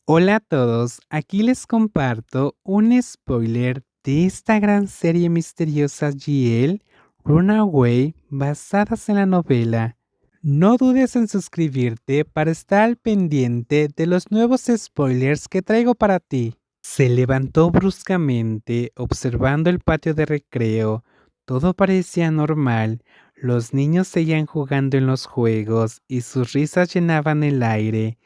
Hola a todos, aquí les comparto un spoiler de esta gran serie misteriosa GL Runaway basadas en la novela. No dudes en suscribirte para estar al pendiente de los nuevos spoilers que traigo para ti. Se levantó bruscamente, observando el patio de recreo. Todo parecía normal. Los niños seguían jugando en los juegos y sus risas llenaban el aire.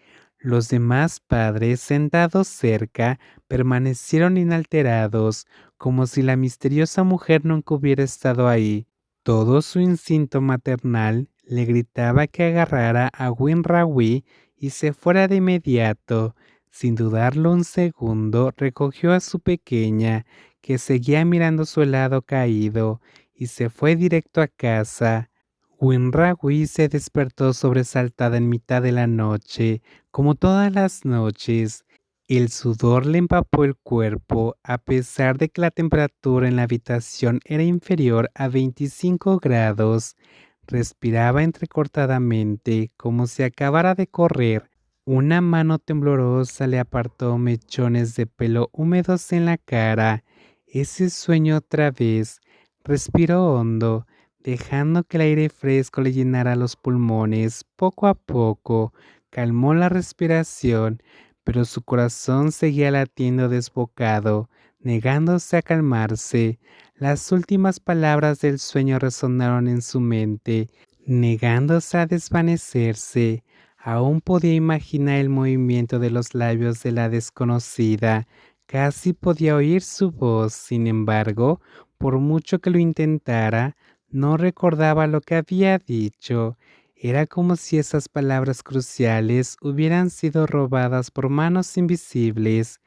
Los demás padres, sentados cerca, permanecieron inalterados, como si la misteriosa mujer nunca hubiera estado ahí. Todo su instinto maternal le gritaba que agarrara a Winrawi y se fuera de inmediato. Sin dudarlo un segundo, recogió a su pequeña, que seguía mirando su helado caído, y se fue directo a casa. Winrawi se despertó sobresaltada en mitad de la noche, como todas las noches. El sudor le empapó el cuerpo, a pesar de que la temperatura en la habitación era inferior a 25 grados. Respiraba entrecortadamente, como si acabara de correr. Una mano temblorosa le apartó mechones de pelo húmedos en la cara. Ese sueño otra vez. Respiró hondo, dejando que el aire fresco le llenara los pulmones. Poco a poco, calmó la respiración, pero su corazón seguía latiendo desbocado, negándose a calmarse. Las últimas palabras del sueño resonaron en su mente, negándose a desvanecerse. Aún podía imaginar el movimiento de los labios de la desconocida. Casi podía oír su voz, sin embargo, por mucho que lo intentara, no recordaba lo que había dicho. Era como si esas palabras cruciales hubieran sido robadas por manos invisibles.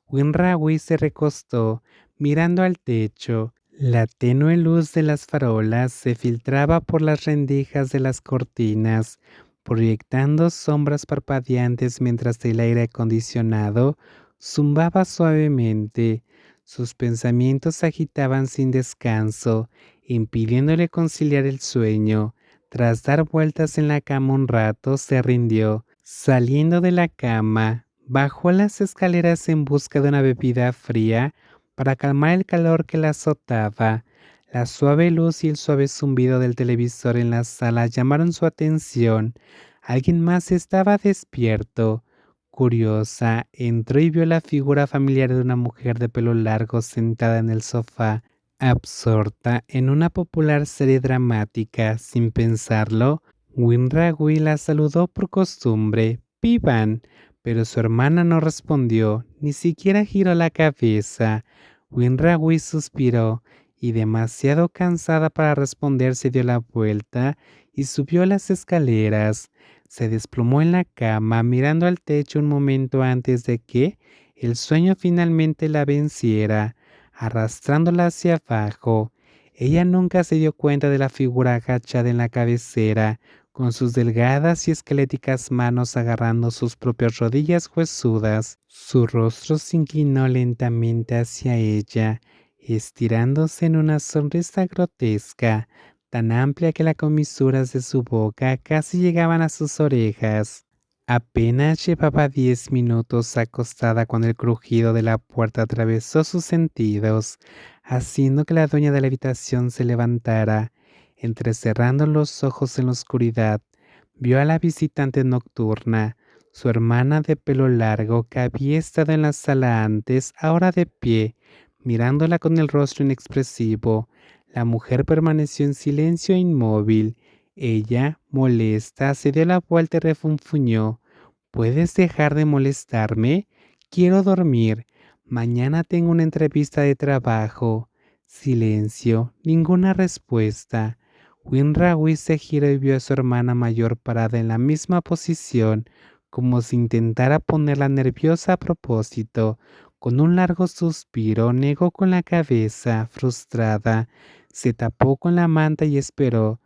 Winrawi se recostó, mirando al techo. La tenue luz de las farolas se filtraba por las rendijas de las cortinas, proyectando sombras parpadeantes mientras el aire acondicionado zumbaba suavemente. Sus pensamientos se agitaban sin descanso, impidiéndole conciliar el sueño. Tras dar vueltas en la cama un rato, se rindió. Saliendo de la cama, bajó las escaleras en busca de una bebida fría para calmar el calor que la azotaba. La suave luz y el suave zumbido del televisor en la sala llamaron su atención. Alguien más estaba despierto. Curiosa, entró y vio la figura familiar de una mujer de pelo largo sentada en el sofá, absorta en una popular serie dramática. Sin pensarlo, Winrawi la saludó por costumbre, ¡Vivan! Pero su hermana no respondió, ni siquiera giró la cabeza. Winrawi suspiró y, demasiado cansada para responder, se dio la vuelta y subió las escaleras. Se desplomó en la cama, mirando al techo un momento antes de que el sueño finalmente la venciera, arrastrándola hacia abajo. Ella nunca se dio cuenta de la figura agachada en la cabecera, con sus delgadas y esqueléticas manos agarrando sus propias rodillas huesudas. Su rostro se inclinó lentamente hacia ella, estirándose en una sonrisa grotesca, tan amplia que las comisuras de su boca casi llegaban a sus orejas. Apenas llevaba 10 minutos acostada cuando el crujido de la puerta atravesó sus sentidos, haciendo que la dueña de la habitación se levantara. Entrecerrando los ojos en la oscuridad, vio a la visitante nocturna, su hermana de pelo largo que había estado en la sala antes, ahora de pie, mirándola con el rostro inexpresivo. La mujer permaneció en silencio e inmóvil. Ella, molesta, se dio la vuelta y refunfuñó. ¿Puedes dejar de molestarme? Quiero dormir. Mañana tengo una entrevista de trabajo. Silencio, ninguna respuesta. Winrawi se giró y vio a su hermana mayor parada en la misma posición, como si intentara ponerla nerviosa a propósito. Con un largo suspiro, negó con la cabeza, frustrada. Se tapó con la manta y esperó.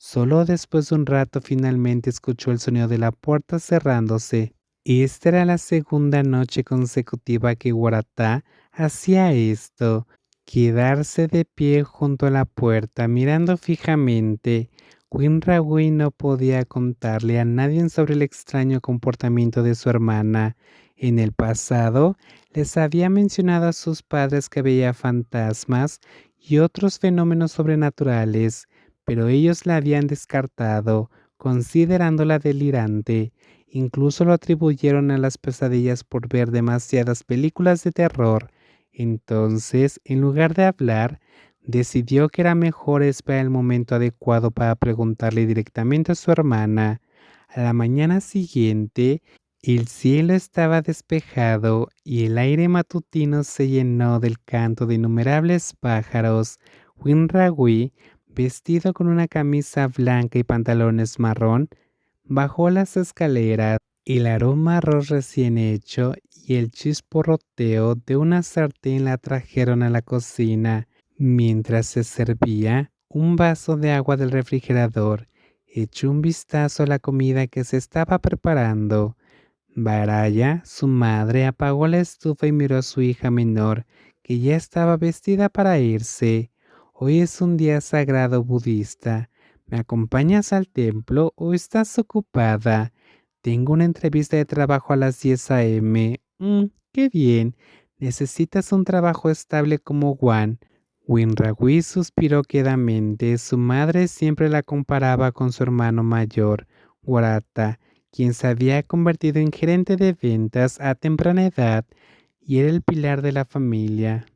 Solo después de un rato finalmente escuchó el sonido de la puerta cerrándose. Esta era la segunda noche consecutiva que Waratah hacía esto, quedarse de pie junto a la puerta mirando fijamente. Winrawi no podía contarle a nadie sobre el extraño comportamiento de su hermana. En el pasado, les había mencionado a sus padres que veía fantasmas y otros fenómenos sobrenaturales, pero ellos la habían descartado, considerándola delirante. Incluso lo atribuyeron a las pesadillas por ver demasiadas películas de terror. Entonces, en lugar de hablar, decidió que era mejor esperar el momento adecuado para preguntarle directamente a su hermana. A la mañana siguiente, el cielo estaba despejado y el aire matutino se llenó del canto de innumerables pájaros. Winrawi, vestido con una camisa blanca y pantalones marrón, bajó las escaleras. El aroma a arroz recién hecho y el chisporroteo de una sartén la trajeron a la cocina. Mientras se servía un vaso de agua del refrigerador, echó un vistazo a la comida que se estaba preparando. Baraya, su madre, apagó la estufa y miró a su hija menor, que ya estaba vestida para irse. Hoy es un día sagrado budista. ¿Me acompañas al templo o estás ocupada? Tengo una entrevista de trabajo a las 10 a.m. Qué bien. ¿Necesitas un trabajo estable como Juan? Winrawi suspiró quedamente. Su madre siempre la comparaba con su hermano mayor, Warata, quien se había convertido en gerente de ventas a temprana edad y era el pilar de la familia.